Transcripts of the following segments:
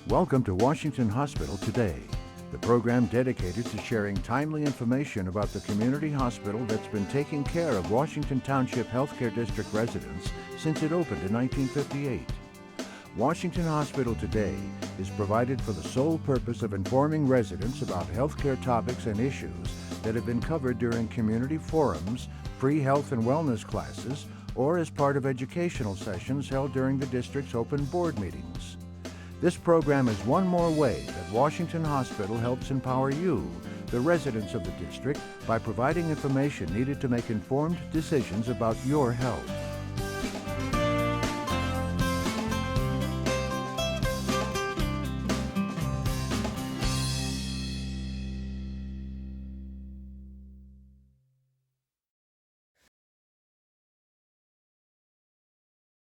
Welcome to Washington Hospital Today, the program dedicated to sharing timely information about the community hospital that's been taking care of Washington Township Healthcare District residents since it opened in 1958. Washington Hospital Today is provided for the sole purpose of informing residents about healthcare topics and issues that have been covered during community forums, free health and wellness classes, or as part of educational sessions held during the district's open board meetings. This program is one more way that Washington Hospital helps empower you, the residents of the district, by providing information needed to make informed decisions about your health.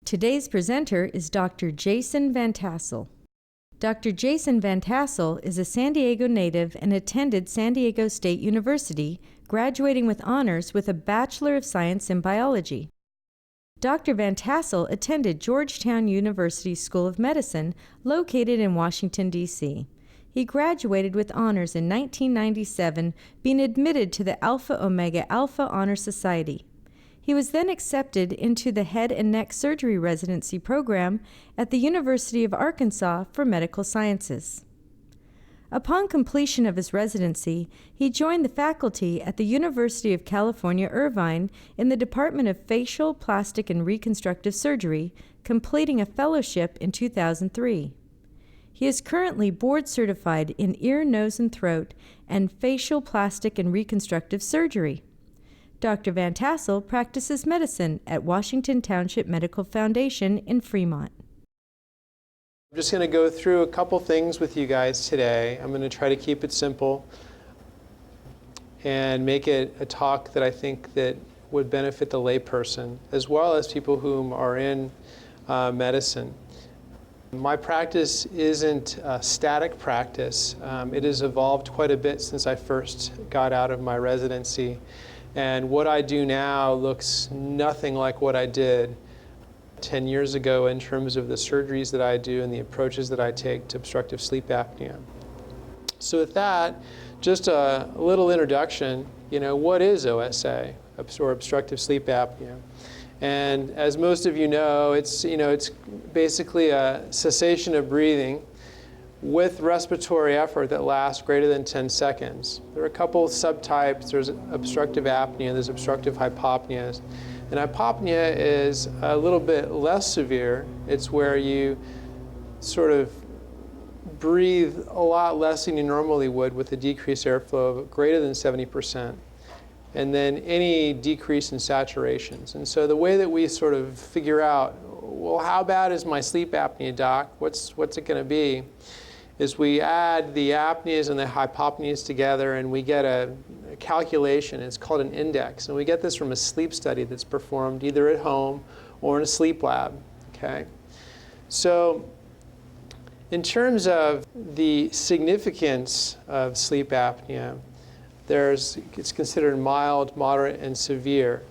Today's presenter is Dr. Jason Van Tassel. Dr. Jason Van Tassel is a San Diego native and attended San Diego State University, graduating with honors with a Bachelor of Science in Biology. Dr. Van Tassel attended Georgetown University School of Medicine, located in Washington, D.C. He graduated with honors in 1997, being admitted to the Alpha Omega Alpha Honor Society. He was then accepted into the Head and Neck Surgery Residency program at the University of Arkansas for Medical Sciences. Upon completion of his residency, he joined the faculty at the University of California, Irvine in the Department of Facial, Plastic, and Reconstructive Surgery, completing a fellowship in 2003. He is currently board certified in ear, nose, and throat and facial, plastic, and reconstructive surgery. Dr. Van Tassel practices medicine at Washington Township Medical Foundation in Fremont. I'm just going to go through a couple things with you guys today. I'm going to try to keep it simple and make it a talk that I think that would benefit the layperson as well as people whom are in medicine. My practice isn't a static practice. It has evolved quite a bit since I first got out of my residency. And what I do now looks nothing like what I did 10 years ago in terms of the surgeries that I do and the approaches that I take to obstructive sleep apnea. So with that, just a little introduction, what is OSA, or obstructive sleep apnea? And as most of you know, it's basically a cessation of breathing with respiratory effort that lasts greater than 10 seconds. There are a couple of subtypes. There's obstructive apnea, there's obstructive hypopnea. And hypopnea is a little bit less severe. It's where you sort of breathe a lot less than you normally would with a decreased airflow of greater than 70%. And then any decrease in saturations. And so the way that we sort of figure out, well, how bad is my sleep apnea, doc? What's it going to be? Is we add the apneas and the hypopneas together and we get a calculation. It's called an index. And we get this from a sleep study that's performed either at home or in a sleep lab. Okay? So in terms of the significance of sleep apnea, it's considered mild, moderate, and severe.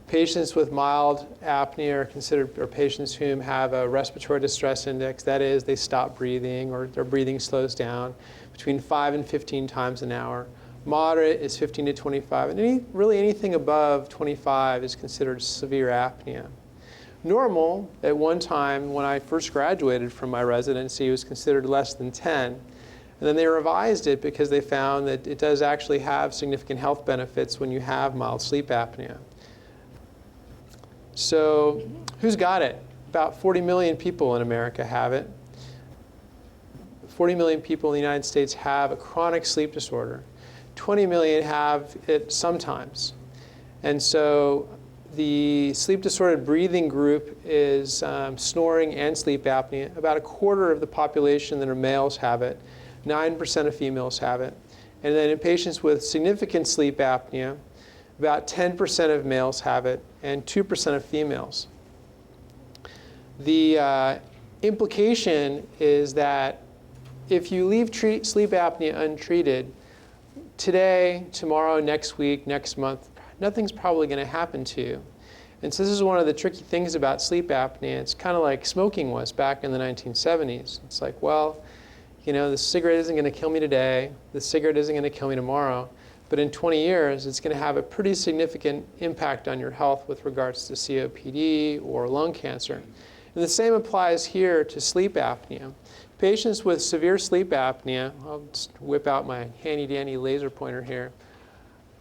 Patients with mild apnea are patients whom have a respiratory distress index. That is, they stop breathing or their breathing slows down between 5 and 15 times an hour. Moderate is 15 to 25, and really anything above 25 is considered severe apnea. Normal, at one time when I first graduated from my residency, was considered less than 10. And then they revised it because they found that it does actually have significant health benefits when you have mild sleep apnea. So who's got it? About 40 million people in America have it. 40 million people in the United States have a chronic sleep disorder. 20 million have it sometimes. And so the sleep disordered breathing group is snoring and sleep apnea. About a quarter of the population that are males have it. 9% of females have it. And then in patients with significant sleep apnea, about 10% of males have it, and 2% of females. The implication is that if you leave sleep apnea untreated, today, tomorrow, next week, next month, nothing's probably going to happen to you. And so this is one of the tricky things about sleep apnea. It's kind of like smoking was back in the 1970s. It's like, well, You know, the cigarette isn't going to kill me today. The cigarette isn't going to kill me tomorrow. But in 20 years, it's going to have a pretty significant impact on your health with regards to COPD or lung cancer. And the same applies here to sleep apnea. Patients with severe sleep apnea, I'll just whip out my handy-dandy laser pointer here,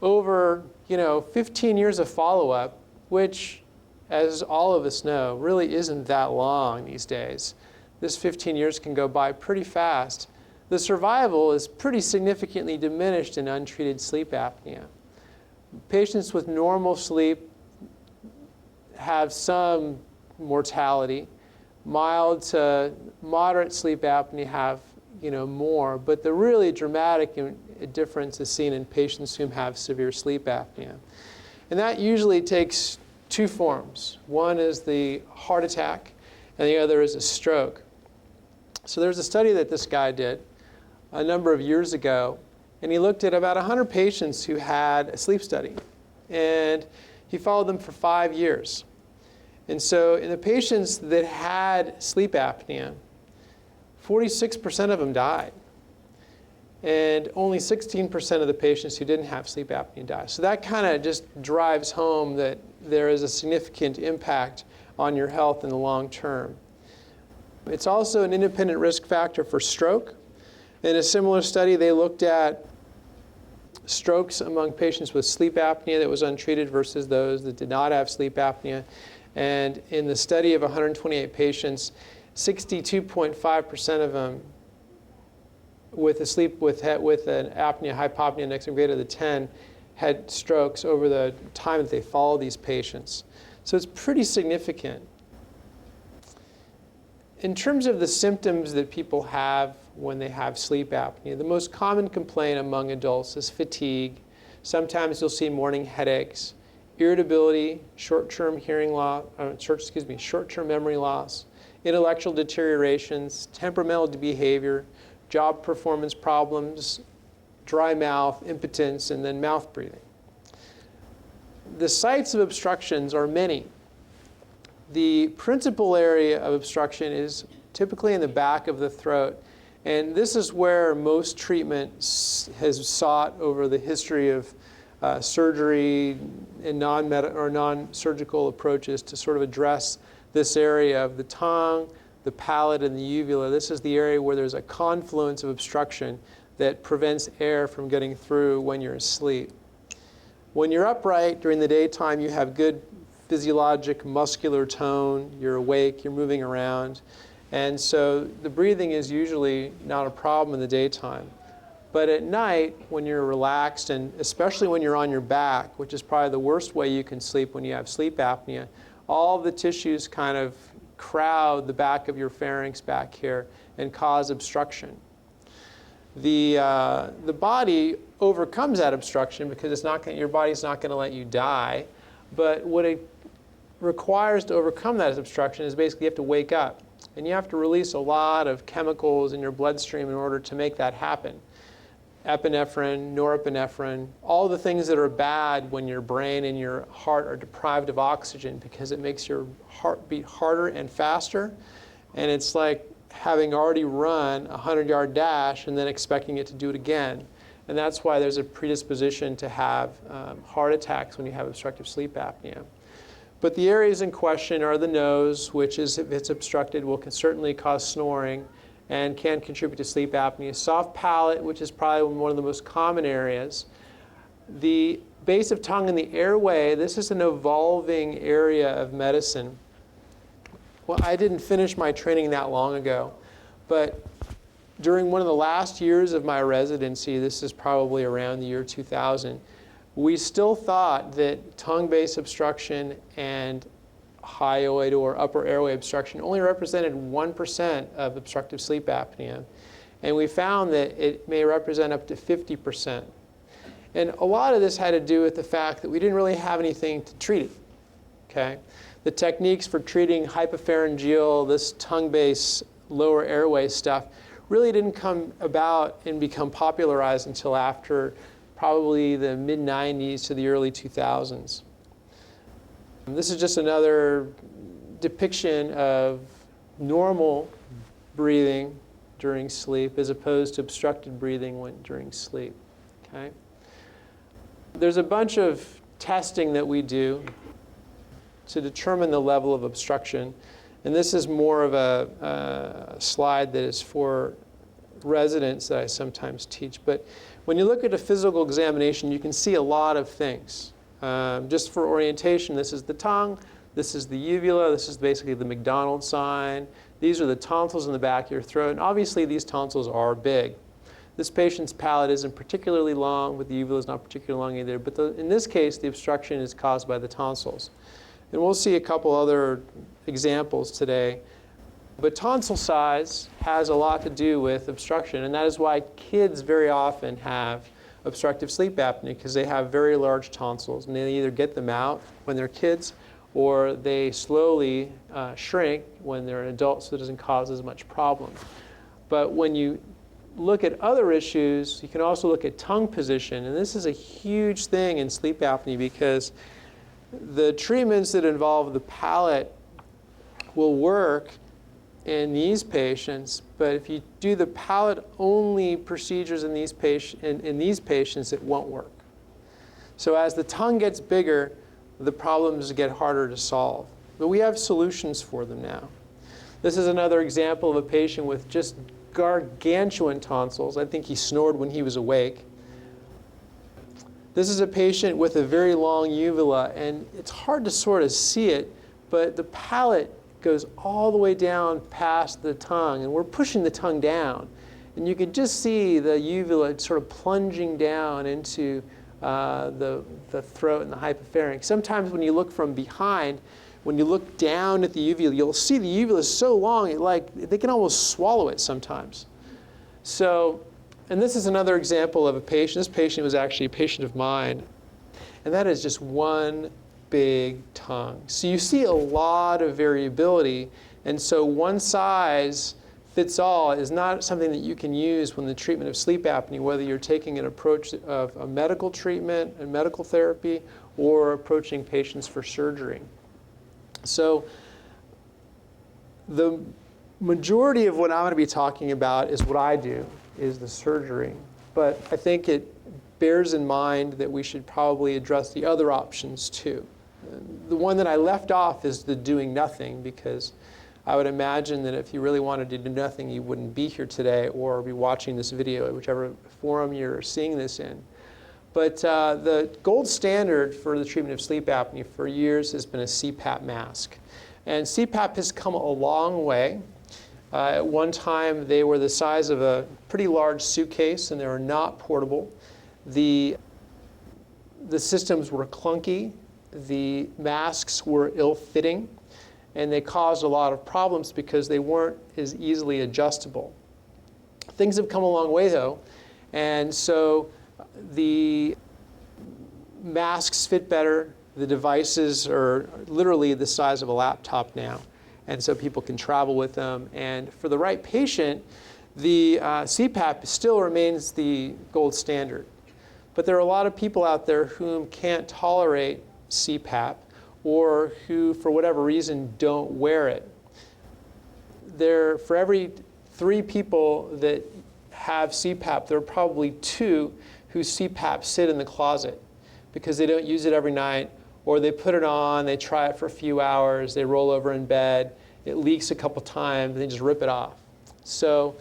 over 15 years of follow-up, which, as all of us know, really isn't that long these days. This 15 years can go by pretty fast. The survival is pretty significantly diminished in untreated sleep apnea. Patients with normal sleep have some mortality. Mild to moderate sleep apnea have more, but the really dramatic difference is seen in patients who have severe sleep apnea. And that usually takes two forms. One is the heart attack, and the other is a stroke. So there's a study that this guy did a number of years ago, and he looked at about 100 patients who had a sleep study. And he followed them for 5 years. And so in the patients that had sleep apnea, 46% of them died. And only 16% of the patients who didn't have sleep apnea died. So that kind of just drives home that there is a significant impact on your health in the long term. It's also an independent risk factor for stroke. In a similar study, they looked at strokes among patients with sleep apnea that was untreated versus those that did not have sleep apnea. And in the study of 128 patients, 62.5% of them with an apnea hypopnea index of greater than 10 had strokes over the time that they followed these patients. So it's pretty significant. In terms of the symptoms that people have when they have sleep apnea, the most common complaint among adults is fatigue. Sometimes you'll see morning headaches, irritability, short-term memory loss, intellectual deteriorations, temperamental behavior, job performance problems, dry mouth, impotence, and then mouth breathing. The sites of obstructions are many. The principal area of obstruction is typically in the back of the throat, and this is where most treatment has sought over the history of surgery and non-surgical approaches to sort of address this area of the tongue, the palate, and the uvula. This is the area where there's a confluence of obstruction that prevents air from getting through when you're asleep. When you're upright during the daytime, you have good physiologic muscular tone, you're awake, you're moving around, and so the breathing is usually not a problem in the daytime. But at night, when you're relaxed, and especially when you're on your back, which is probably the worst way you can sleep when you have sleep apnea, all the tissues kind of crowd the back of your pharynx back here and cause obstruction. The body overcomes that obstruction because your body's not going to let you die. But what it requires to overcome that obstruction is basically you have to wake up. And you have to release a lot of chemicals in your bloodstream in order to make that happen. Epinephrine, norepinephrine, all the things that are bad when your brain and your heart are deprived of oxygen because it makes your heart beat harder and faster. And it's like having already run a 100-yard dash and then expecting it to do it again. And that's why there's a predisposition to have heart attacks when you have obstructive sleep apnea. But the areas in question are the nose, which is, if it's obstructed, can certainly cause snoring and can contribute to sleep apnea. Soft palate, which is probably one of the most common areas. The base of tongue and the airway, this is an evolving area of medicine. Well, I didn't finish my training that long ago, but during one of the last years of my residency, this is probably around the year 2000, we still thought that tongue-based obstruction and hyoid or upper airway obstruction only represented 1% of obstructive sleep apnea. And we found that it may represent up to 50%. And a lot of this had to do with the fact that we didn't really have anything to treat it. Okay? The techniques for treating hypopharyngeal, this tongue-based lower airway stuff, really didn't come about and become popularized until after probably the mid-90s to the early 2000s. This is just another depiction of normal breathing during sleep as opposed to obstructed breathing during sleep. Okay? There's a bunch of testing that we do to determine the level of obstruction. And this is more of a slide that is for residents that I sometimes teach. But when you look at a physical examination, you can see a lot of things. Just for orientation, this is the tongue, this is the uvula, this is basically the McDonald sign. These are the tonsils in the back of your throat. And obviously, these tonsils are big. This patient's palate isn't particularly long, but the uvula is not particularly long either. But in this case, the obstruction is caused by the tonsils. And we'll see a couple other examples today. But tonsil size has a lot to do with obstruction, and that is why kids very often have obstructive sleep apnea, because they have very large tonsils, and they either get them out when they're kids, or they slowly shrink when they're an adult, so it doesn't cause as much problem. But when you look at other issues, you can also look at tongue position, and this is a huge thing in sleep apnea because the treatments that involve the palate will work in these patients, but if you do the palate-only procedures in these patients, it won't work. So as the tongue gets bigger, the problems get harder to solve. But we have solutions for them now. This is another example of a patient with just gargantuan tonsils. I think he snored when he was awake. This is a patient with a very long uvula, and it's hard to sort of see it, but the palate goes all the way down past the tongue, and we're pushing the tongue down. And you can just see the uvula sort of plunging down into the throat and the hypopharynx. Sometimes when you look from behind, when you look down at the uvula, you'll see the uvula is so long, they can almost swallow it sometimes. So, and this is another example of a patient. This patient was actually a patient of mine, and that is just one big tongue. So you see a lot of variability, and so one size fits all is not something that you can use when the treatment of sleep apnea, whether you're taking an approach of a medical treatment and medical therapy or approaching patients for surgery. So the majority of what I'm going to be talking about is what I do, is the surgery. But I think it bears in mind that we should probably address the other options too. The one that I left off is the doing nothing, because I would imagine that if you really wanted to do nothing, you wouldn't be here today or be watching this video, whichever forum you're seeing this in. But the gold standard for the treatment of sleep apnea for years has been a CPAP mask. And CPAP has come a long way. At one time, they were the size of a pretty large suitcase, and they were not portable. The systems were clunky. The masks were ill-fitting, and they caused a lot of problems because they weren't as easily adjustable. Things have come a long way, though, and so the masks fit better. The devices are literally the size of a laptop now, and so people can travel with them. And for the right patient, the CPAP still remains the gold standard. But there are a lot of people out there who can't tolerate CPAP, or who, for whatever reason, don't wear it. For every 3 people that have CPAP, there are probably 2 whose CPAP sit in the closet because they don't use it every night, or they put it on, they try it for a few hours, they roll over in bed, it leaks a couple times, and they just rip it off. So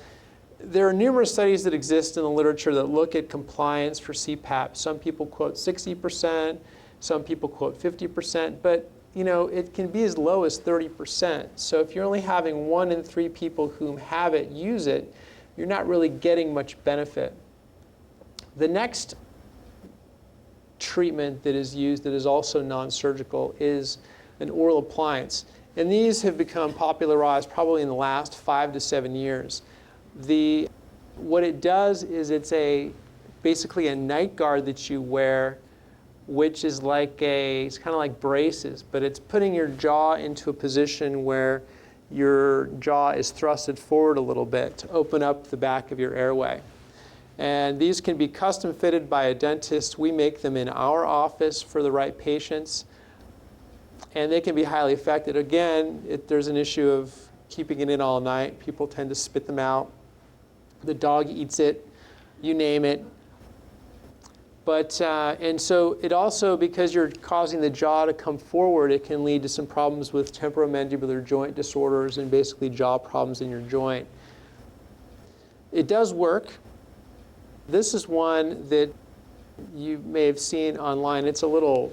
there are numerous studies that exist in the literature that look at compliance for CPAP. Some people quote 60%. Some people quote 50%, but it can be as low as 30%. So if you're only having 1 in 3 people who have it use it, you're not really getting much benefit. The next treatment that is used that is also non-surgical is an oral appliance. And these have become popularized probably in the last 5 to 7 years. What it does is it's basically a night guard that you wear, which is it's kind of like braces, but it's putting your jaw into a position where your jaw is thrusted forward a little bit to open up the back of your airway. And these can be custom fitted by a dentist. We make them in our office for the right patients, and they can be highly effective. Again, there's an issue of keeping it in all night. People tend to spit them out. the dog eats it, you name it. But, and so it also, because you're causing the jaw to come forward, it can lead to some problems with temporomandibular joint disorders and basically jaw problems in your joint. It does work. This is one that you may have seen online. It's a little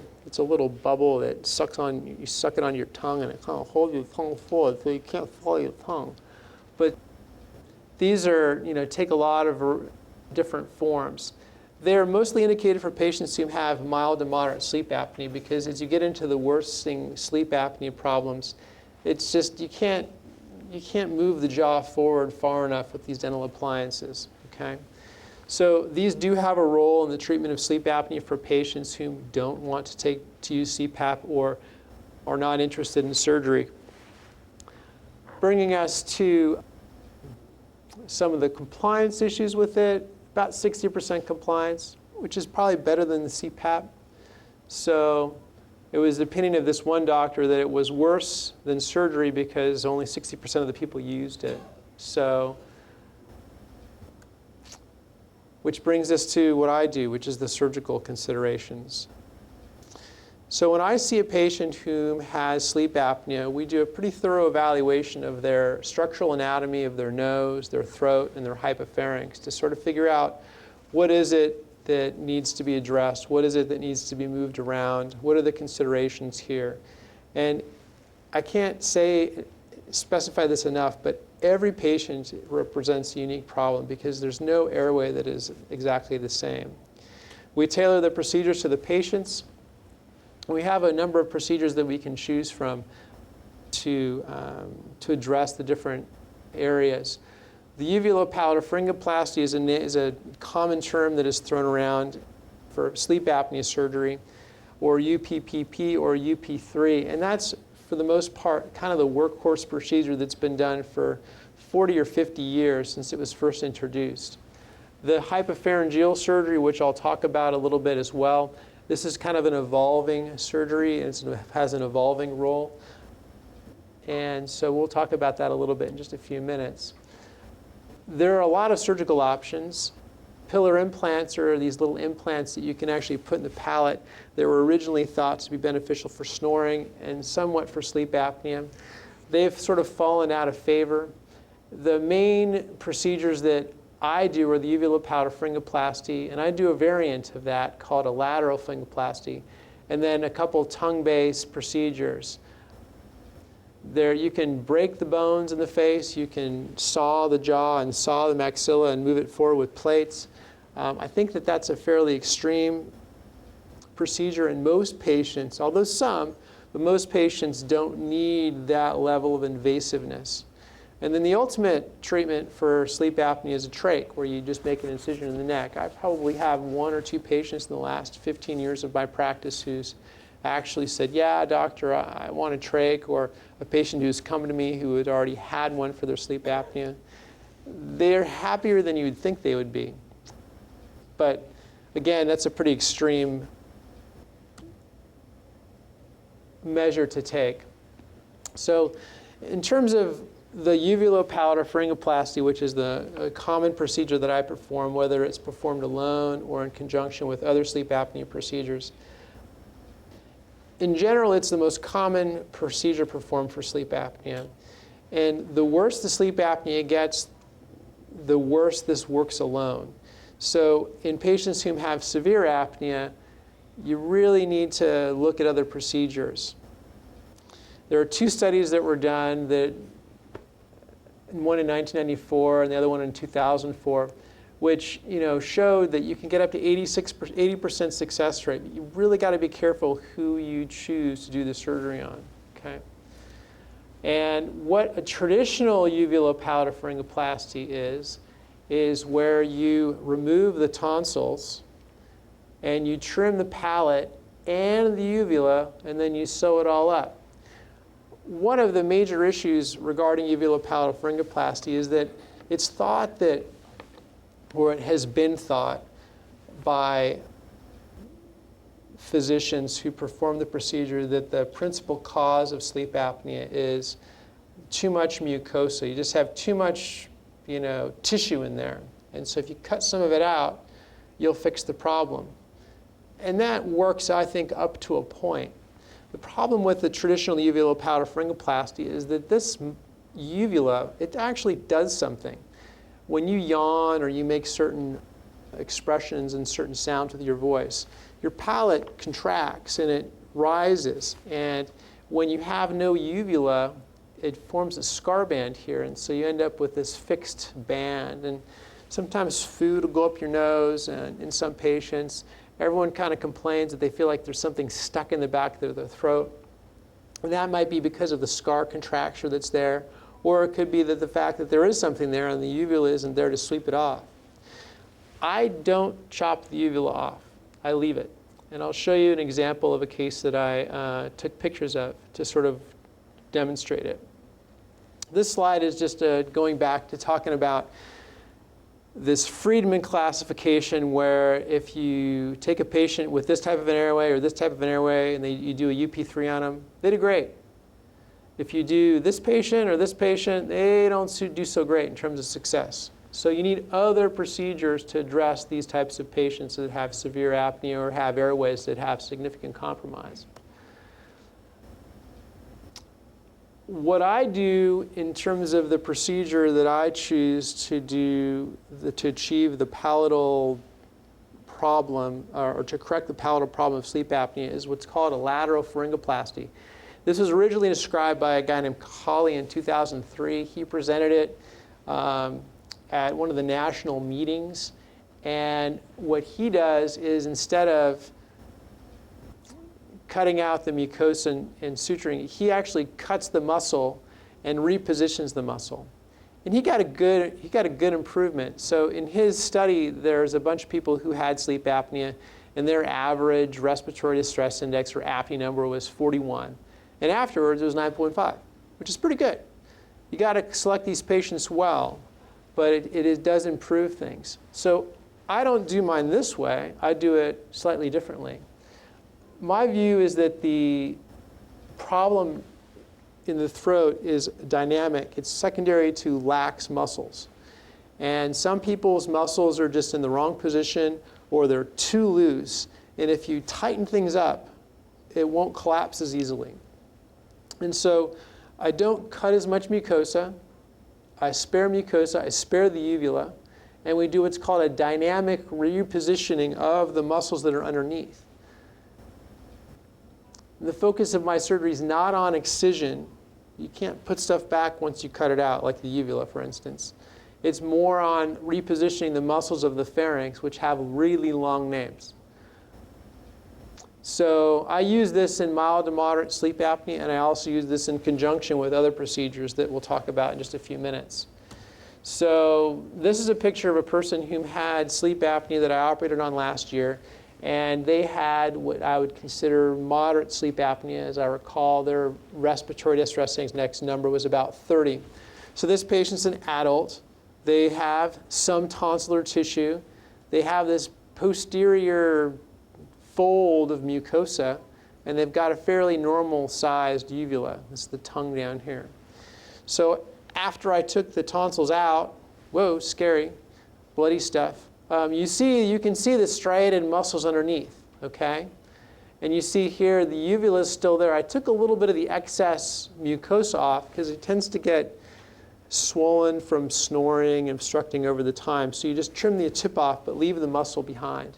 bubble that sucks on, you suck it on your tongue and it kind of holds your tongue forward so you can't swallow your tongue. But these are, take a lot of different forms. They're mostly indicated for patients who have mild to moderate sleep apnea, because as you get into the worsening sleep apnea problems, it's just you can't move the jaw forward far enough with these dental appliances. Okay, so these do have a role in the treatment of sleep apnea for patients who don't want to use CPAP or are not interested in surgery. Bringing us to some of the compliance issues with it. About 60% compliance, which is probably better than the CPAP. So it was the opinion of this one doctor that it was worse than surgery because only 60% of the people used it. So, which brings us to what I do, which is the surgical considerations. So when I see a patient who has sleep apnea, we do a pretty thorough evaluation of their structural anatomy of their nose, their throat, and their hypopharynx to sort of figure out what is it that needs to be addressed, what is it that needs to be moved around, what are the considerations here. And I can't specify this enough, but every patient represents a unique problem because there's no airway that is exactly the same. We tailor the procedures to the patients. We have a number of procedures that we can choose from to address the different areas. The uvulopalatal is a common term that is thrown around for sleep apnea surgery, or UPPP or UP3, and that's for the most part kind of the workhorse procedure that's been done for 40 or 50 years since it was first introduced. The hypopharyngeal surgery, which I'll talk about a little bit as well, this is kind of an evolving surgery, and it has an evolving role. And so we'll talk about that a little bit in just a few minutes. There are a lot of surgical options. Pillar implants are these little implants that you can actually put in the palate that were originally thought to be beneficial for snoring and somewhat for sleep apnea. They've sort of fallen out of favor. The main procedures that I do are the uvulopalatal pharyngoplasty, and I do a variant of that called a lateral pharyngoplasty, and then a couple tongue-based procedures. There you can break the bones in the face, you can saw the jaw and saw the maxilla and move it forward with plates. I think that that's a fairly extreme procedure in most patients, although some, but most patients don't need that level of invasiveness. And then the ultimate treatment for sleep apnea is a trach, where you just make an incision in the neck. I probably have 1 or 2 patients in the last 15 years of my practice who's actually said, yeah, doctor, I want a trach, or a patient who's come to me who had already had one for their sleep apnea. They're happier than you would think they would be. But again, that's a pretty extreme measure to take. So in terms of the uvulopalatal pharyngoplasty, which is a common procedure that I perform, whether it's performed alone or in conjunction with other sleep apnea procedures. In general, it's the most common procedure performed for sleep apnea. And the worse the sleep apnea gets, the worse this works alone. So in patients who have severe apnea, you really need to look at other procedures. There are 2 studies that were done, one in 1994 and the other one in 2004, which showed that you can get up to 80% success rate. But you really got to be careful who you choose to do the surgery on. Okay. And what a traditional uvulopalatal pharyngoplasty is where you remove the tonsils and you trim the palate and the uvula, and then you sew it all up. One of the major issues regarding uvulopalatal pharyngoplasty is that it's thought that, or it has been thought by physicians who perform the procedure, that the principal cause of sleep apnea is too much mucosa. You just have too much tissue in there. And so if you cut some of it out, you'll fix the problem. And that works, I think, up to a point. The problem with the traditional uvulopalatopharyngoplasty is that this uvula, it actually does something. When you yawn or you make certain expressions and certain sounds with your voice, your palate contracts and it rises. And when you have no uvula, it forms a scar band here, and so you end up with this fixed band. And sometimes food will go up your nose, and in some patients, everyone kind of complains that they feel like there's something stuck in the back of their throat. And that might be because of the scar contracture that's there, or it could be that the fact that there is something there and the uvula isn't there to sweep it off. I don't chop the uvula off. I leave it. And I'll show you an example of a case that I took pictures of to sort of demonstrate it. This slide is just going back to talking about this Friedman classification, where if you take a patient with this type of an airway or this type of an airway and you do a UP3 on them, they do great. If you do this patient or this patient, they don't do so great in terms of success. So you need other procedures to address these types of patients that have severe apnea or have airways that have significant compromise. What I do in terms of the procedure that I choose to do to achieve the palatal problem, or to correct the palatal problem of sleep apnea, is what's called a lateral pharyngoplasty. This was originally described by a guy named Colley in 2003. He presented it at one of the national meetings. And what he does is, instead of cutting out the mucosa and suturing, he actually cuts the muscle and repositions the muscle. And he got a good improvement. So in his study, there's a bunch of people who had sleep apnea, and their average respiratory distress index or apnea number was 41. And afterwards, it was 9.5, which is pretty good. You got to select these patients well, but it does improve things. So I don't do mine this way. I do it slightly differently. My view is that the problem in the throat is dynamic. It's secondary to lax muscles. And some people's muscles are just in the wrong position, or they're too loose. And if you tighten things up, it won't collapse as easily. And so I don't cut as much mucosa. I spare mucosa. I spare the uvula. And we do what's called a dynamic repositioning of the muscles that are underneath. The focus of my surgery is not on excision. You can't put stuff back once you cut it out, like the uvula, for instance. It's more on repositioning the muscles of the pharynx, which have really long names. So I use this in mild to moderate sleep apnea, and I also use this in conjunction with other procedures that we'll talk about in just a few minutes. So this is a picture of a person who had sleep apnea that I operated on last year. And they had what I would consider moderate sleep apnea. As I recall, their respiratory distress index number was about 30. So this patient's an adult. They have some tonsillar tissue. They have this posterior fold of mucosa, and they've got a fairly normal-sized uvula. This is the tongue down here. So after I took the tonsils out, whoa, scary, bloody stuff. You can see the striated muscles underneath, okay? And you see here the uvula is still there. I took a little bit of the excess mucosa off because it tends to get swollen from snoring and obstructing over the time. So you just trim the tip off but leave the muscle behind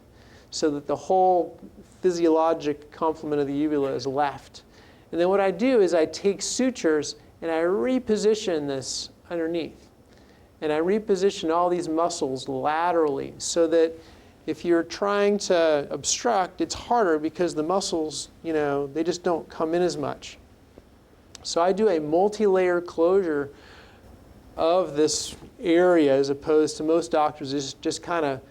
so that the whole physiologic complement of the uvula is left. And then what I do is I take sutures and I reposition this underneath. And I reposition all these muscles laterally so that if you're trying to obstruct, it's harder because the muscles, they just don't come in as much. So I do a multi-layer closure of this area, as opposed to most doctors just kind of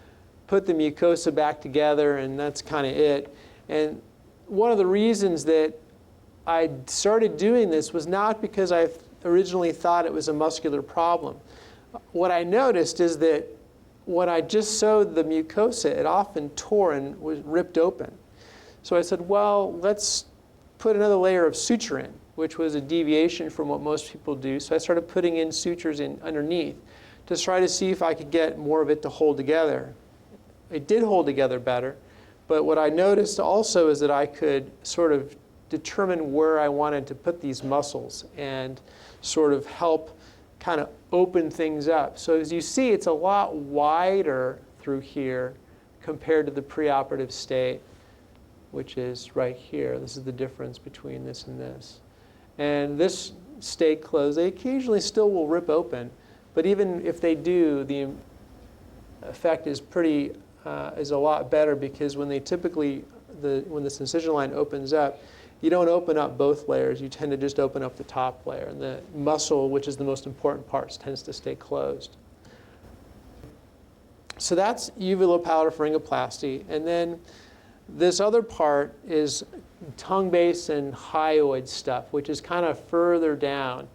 put the mucosa back together and that's kind of it. And one of the reasons that I started doing this was not because I originally thought it was a muscular problem. What I noticed is that when I just sewed the mucosa, it often tore and was ripped open. So I said, well, let's put another layer of suture in, which was a deviation from what most people do. So I started putting in sutures in underneath to try to see if I could get more of it to hold together. It did hold together better, but what I noticed also is that I could sort of determine where I wanted to put these muscles and sort of help kind of open things up. So as you see, it's a lot wider through here compared to the preoperative state, which is right here. This is the difference between this and this. And this stayed closed. They occasionally still will rip open, but even if they do, the effect is is a lot better, because when they typically, when this incision line opens up, you don't open up both layers. You tend to just open up the top layer. And the muscle, which is the most important part, tends to stay closed. So that's uvulopalatal And then this other part is tongue base and hyoid stuff, which is kind of further down.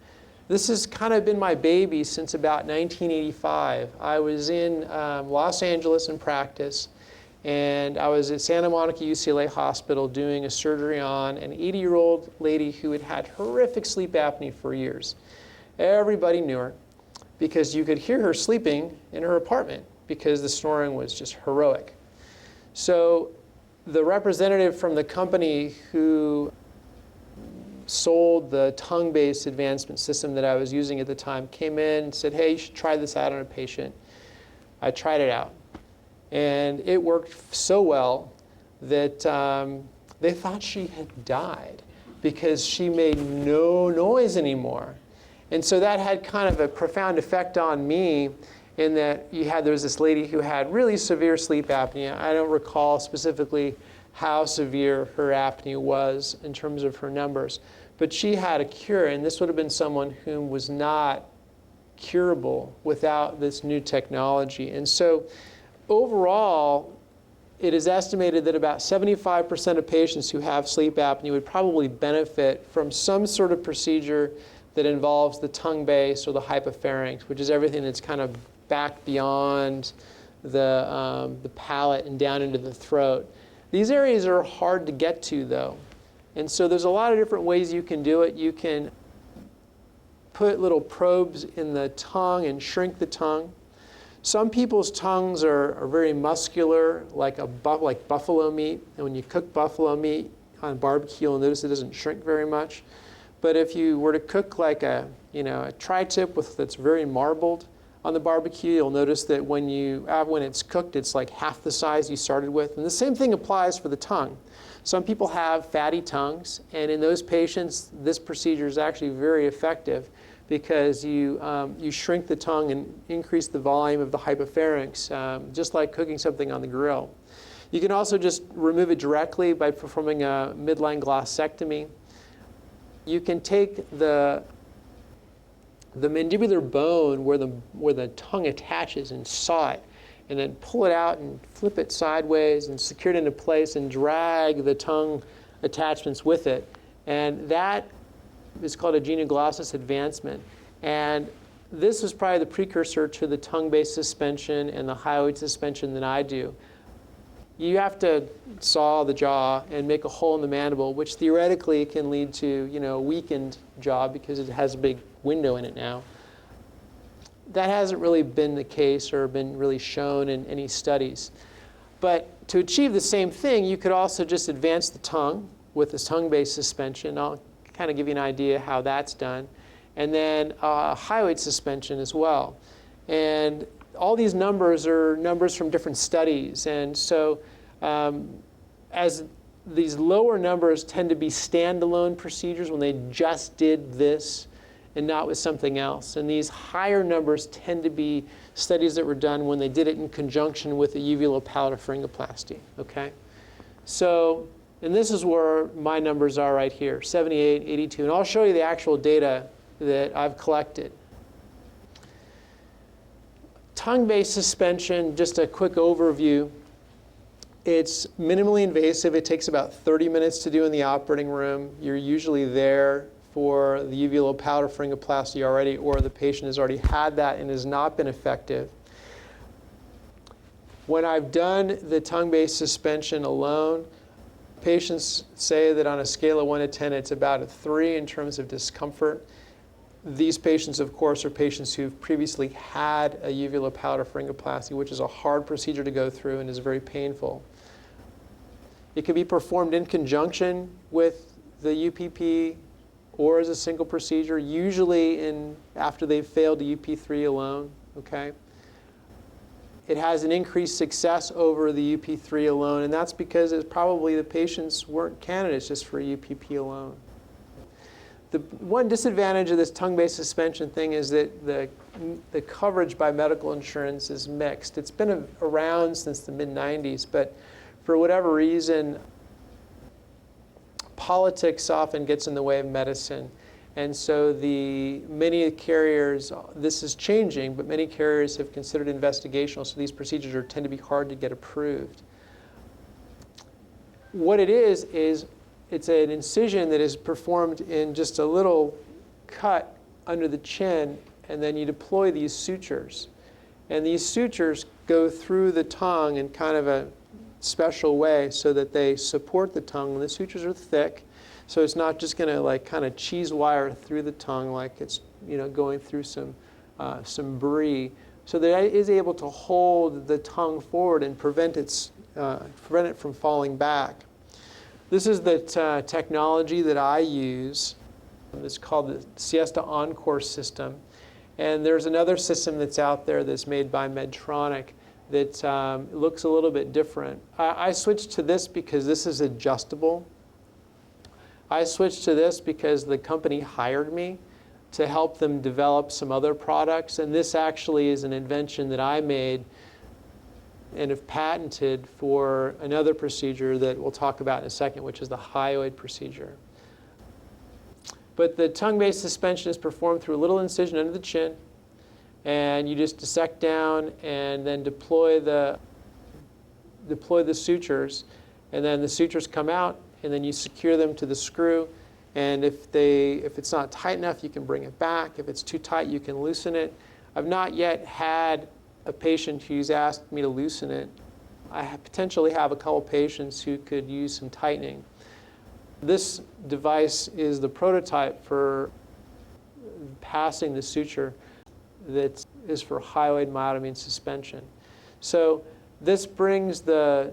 This has kind of been my baby since about 1985. I was in Los Angeles in practice, and I was at Santa Monica UCLA Hospital doing a surgery on an 80-year-old lady who had had horrific sleep apnea for years. Everybody knew her because you could hear her sleeping in her apartment because the snoring was just heroic. So the representative from the company who sold the tongue-based advancement system that I was using at the time came in and said, hey, you should try this out on a patient. I tried it out. And it worked so well that they thought she had died because she made no noise anymore. And so that had kind of a profound effect on me, in that there was this lady who had really severe sleep apnea. I don't recall specifically how severe her apnea was in terms of her numbers, but she had a cure, and this would have been someone who was not curable without this new technology. And so overall, it is estimated that about 75% of patients who have sleep apnea would probably benefit from some sort of procedure that involves the tongue base or the hypopharynx, which is everything that's kind of back beyond the palate and down into the throat. These areas are hard to get to, though. And so there's a lot of different ways you can do it. You can put little probes in the tongue and shrink the tongue. Some people's tongues are very muscular, like buffalo meat. And when you cook buffalo meat on barbecue, you'll notice it doesn't shrink very much. But if you were to cook like a tri-tip that's very marbled on the barbecue, you'll notice that when it's cooked, it's like half the size you started with. And the same thing applies for the tongue. Some people have fatty tongues, and in those patients, this procedure is actually very effective because you shrink the tongue and increase the volume of the hypopharynx, just like cooking something on the grill. You can also just remove it directly by performing a midline glossectomy. You can take the mandibular bone where the tongue attaches and saw it, and then pull it out and flip it sideways and secure it into place and drag the tongue attachments with it. And that is called a genioglossus advancement. And this is probably the precursor to the tongue-based suspension and the hyoid suspension that I do. You have to saw the jaw and make a hole in the mandible, which theoretically can lead to a weakened jaw because it has a big window in it now. That hasn't really been the case or been really shown in any studies. But to achieve the same thing, you could also just advance the tongue with this tongue-based suspension. I'll kind of give you an idea how that's done. And then hyoid suspension as well. And all these numbers are numbers from different studies. And so as these lower numbers tend to be standalone procedures when they just did this and not with something else. And these higher numbers tend to be studies that were done when they did it in conjunction with a uvulopalatal, okay? So, and this is where my numbers are right here, 78, 82. And I'll show you the actual data that I've collected. Tongue-based suspension, just a quick overview. It's minimally invasive. It takes about 30 minutes to do in the operating room. You're usually there for the uvulopalatal already, or the patient has already had that and has not been effective. When I've done the tongue-based suspension alone, patients say that on a scale of 1 to 10, it's about a 3 in terms of discomfort. These patients, of course, are patients who've previously had a uvulopalatal which is a hard procedure to go through and is very painful. It can be performed in conjunction with the UPP or as a single procedure, usually after they've failed the UP3 alone. Okay? It has an increased success over the UP3 alone, and that's because it's probably the patients weren't candidates just for a UPP alone. The one disadvantage of this tongue-based suspension thing is that the coverage by medical insurance is mixed. It's been around since the mid-90s, but for whatever reason, politics often gets in the way of medicine. And so many carriers, this is changing, but many carriers have considered investigational, so these procedures tend to be hard to get approved. What it is it's an incision that is performed in just a little cut under the chin, and then you deploy these sutures. And these sutures go through the tongue in kind of a special way so that they support the tongue. And the sutures are thick, so it's not just going to like kind of cheese wire through the tongue like it's going through some brie. So that it is able to hold the tongue forward and prevent it from falling back. This is the technology that I use. It's called the Siesta Encore system. And there's another system that's out there that's made by Medtronic that looks a little bit different. I switched to this because this is adjustable. I switched to this because the company hired me to help them develop some other products. And this actually is an invention that I made and have patented for another procedure that we'll talk about in a second, which is the hyoid procedure. But the tongue-based suspension is performed through a little incision under the chin, and you just dissect down and then deploy the sutures, and then the sutures come out, and then you secure them to the screw. And if it's not tight enough, you can bring it back. If it's too tight, you can loosen it. I've not yet had a patient who's asked me to loosen it. I potentially have a couple patients who could use some tightening. This device is the prototype for passing the suture that is for hyoid myotomy and suspension. So this brings the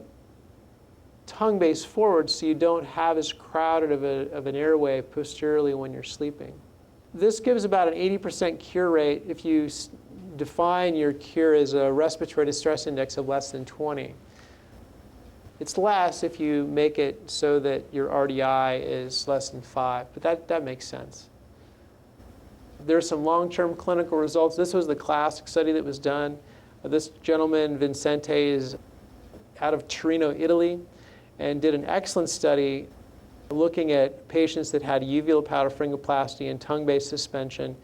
tongue base forward so you don't have as crowded of an airway posteriorly when you're sleeping. This gives about an 80% cure rate if you define your cure as a respiratory distress index of less than 20. It's less if you make it so that your RDI is less than 5, but that makes sense. There's some long-term clinical results. This was the classic study that was done. This gentleman, Vincente, is out of Torino, Italy, and did an excellent study looking at patients that had uvulopalatal and tongue-based suspension.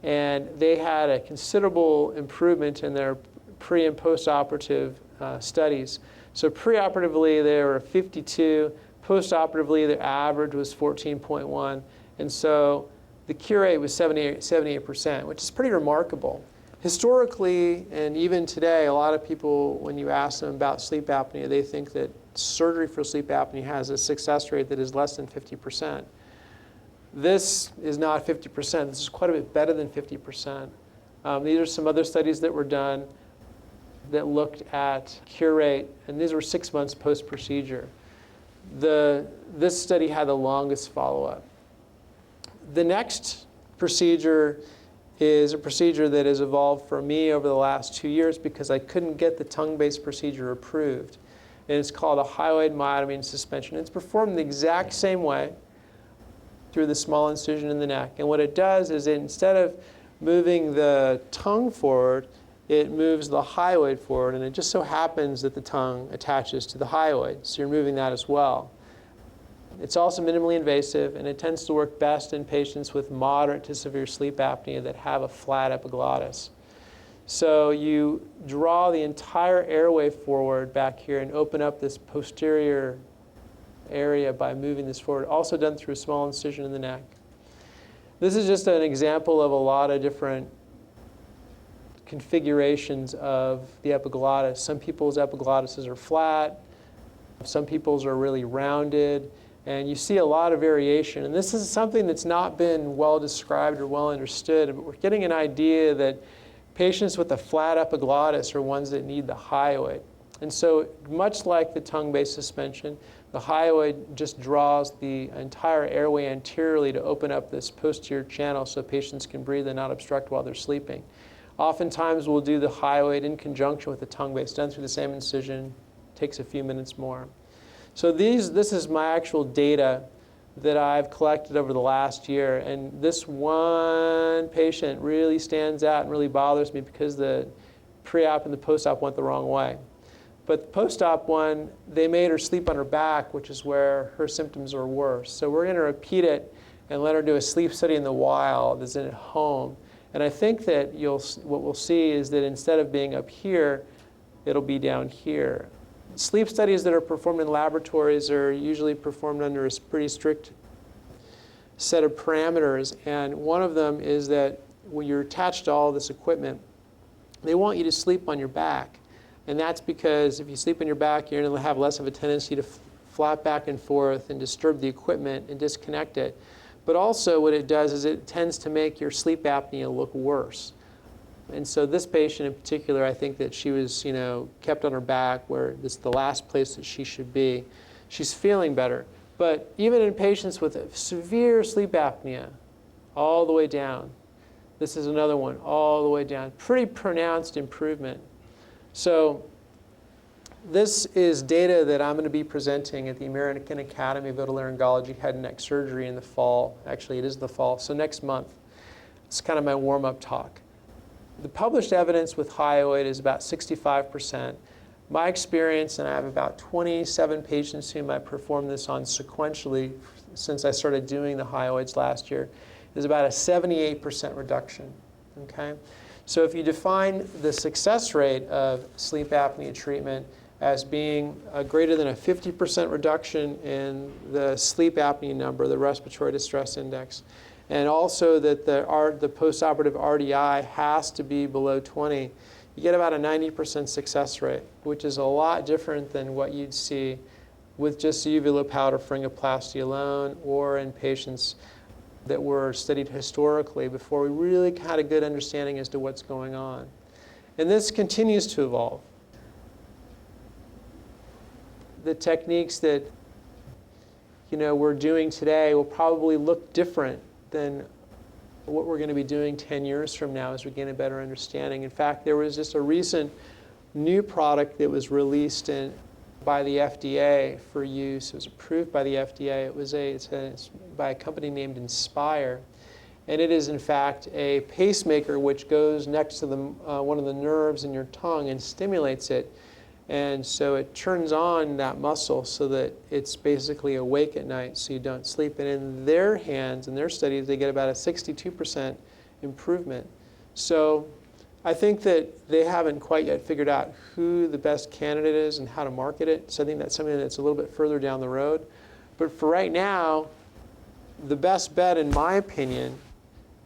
And they had a considerable improvement in their pre- and post-operative studies. So preoperatively, they were 52. Post-operatively, their average was 14.1. And so the cure rate was 78%, which is pretty remarkable. Historically, and even today, a lot of people, when you ask them about sleep apnea, they think that surgery for sleep apnea has a success rate that is less than 50%. This is not 50%. This is quite a bit better than 50%. These are some other studies that were done that looked at cure rate, and these were 6 months post-procedure. This study had the longest follow-up. The next procedure is a procedure that has evolved for me over the last 2 years because I couldn't get the tongue-based procedure approved. And it's called a hyoid myotomy and suspension. It's performed the exact same way through the small incision in the neck. And what it does is instead of moving the tongue forward, it moves the hyoid forward. And it just so happens that the tongue attaches to the hyoid. So you're moving that as well. It's also minimally invasive, and it tends to work best in patients with moderate to severe sleep apnea that have a flat epiglottis. So you draw the entire airway forward back here and open up this posterior area by moving this forward, also done through a small incision in the neck. This is just an example of a lot of different configurations of the epiglottis. Some people's epiglottises are flat. Some people's are really rounded. And you see a lot of variation. And this is something that's not been well described or well understood, but we're getting an idea that patients with a flat epiglottis are ones that need the hyoid. And so much like the tongue-based suspension, the hyoid just draws the entire airway anteriorly to open up this posterior channel so patients can breathe and not obstruct while they're sleeping. Oftentimes we'll do the hyoid in conjunction with the tongue-based, done through the same incision, takes a few minutes more. So this is my actual data that I've collected over the last year, and this one patient really stands out and really bothers me because the pre-op and the post-op went the wrong way. But the post-op one, they made her sleep on her back, which is where her symptoms are worse. So we're going to repeat it and let her do a sleep study in the wild, as in at home. And I think that what we'll see is that instead of being up here, it'll be down here. Sleep studies that are performed in laboratories are usually performed under a pretty strict set of parameters. And one of them is that when you're attached to all this equipment, they want you to sleep on your back. And that's because if you sleep on your back, you're going to have less of a tendency to flap back and forth and disturb the equipment and disconnect it. But also what it does is it tends to make your sleep apnea look worse. And so this patient in particular, I think that she was, kept on her back where this is the last place that she should be. She's feeling better. But even in patients with severe sleep apnea, all the way down, this is another one, all the way down, pretty pronounced improvement. So this is data that I'm going to be presenting at the American Academy of Otolaryngology Head and Neck Surgery in the fall. Actually, it is the fall, so next month. It's kind of my warm-up talk. The published evidence with hyoid is about 65%. My experience, and I have about 27 patients whom I performed this on sequentially since I started doing the hyoids last year, is about a 78% reduction. Okay? So if you define the success rate of sleep apnea treatment as being greater than a 50% reduction in the sleep apnea number, the respiratory distress index, and also that the postoperative RDI has to be below 20, you get about a 90% success rate, which is a lot different than what you'd see with just uvulopowder-pharyngoplasty alone or in patients that were studied historically before we really had a good understanding as to what's going on. And this continues to evolve. The techniques that we're doing today will probably look different than what we're going to be doing 10 years from now as we gain a better understanding. In fact, there was just a recent new product that was released by the FDA for use. It was approved by the FDA. It's by a company named Inspire. And it is, in fact, a pacemaker which goes next to one of the nerves in your tongue and stimulates it. And so it turns on that muscle so that it's basically awake at night so you don't sleep. And in their hands, in their studies, they get about a 62% improvement. So I think that they haven't quite yet figured out who the best candidate is and how to market it. So I think that's something that's a little bit further down the road. But for right now, the best bet, in my opinion,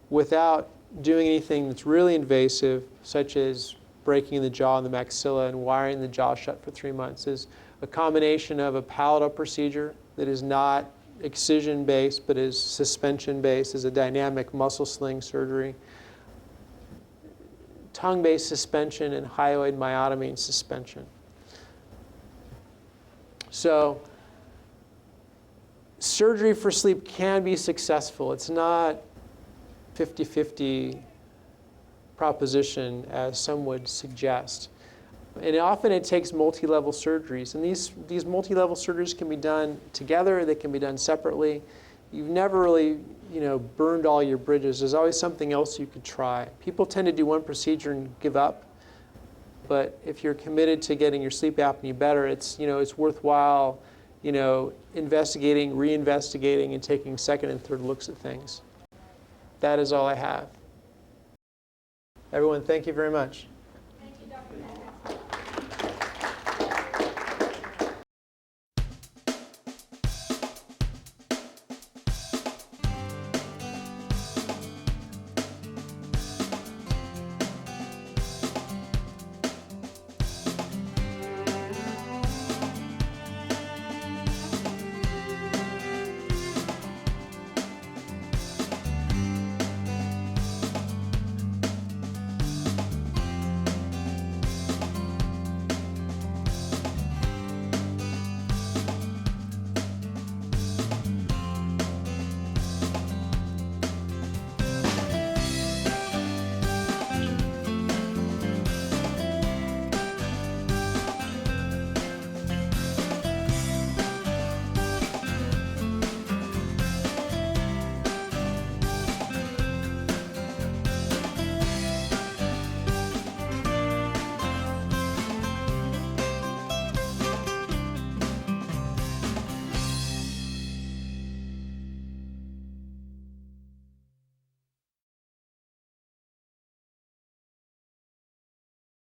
without doing anything that's really invasive, such as breaking the jaw and the maxilla and wiring the jaw shut for 3 months, is a combination of a palatal procedure that is not excision-based but is suspension-based, is a dynamic muscle sling surgery, tongue-based suspension, and hyoid myotomy and suspension. So surgery for sleep can be successful. It's not 50-50 proposition, as some would suggest. And often it takes multi-level surgeries. And these multi-level surgeries can be done together. They can be done separately. You've never really burned all your bridges. There's always something else you could try. People tend to do one procedure and give up. But if you're committed to getting your sleep apnea better, it's worthwhile investigating, reinvestigating, and taking second and third looks at things. That is all I have. Everyone, thank you very much.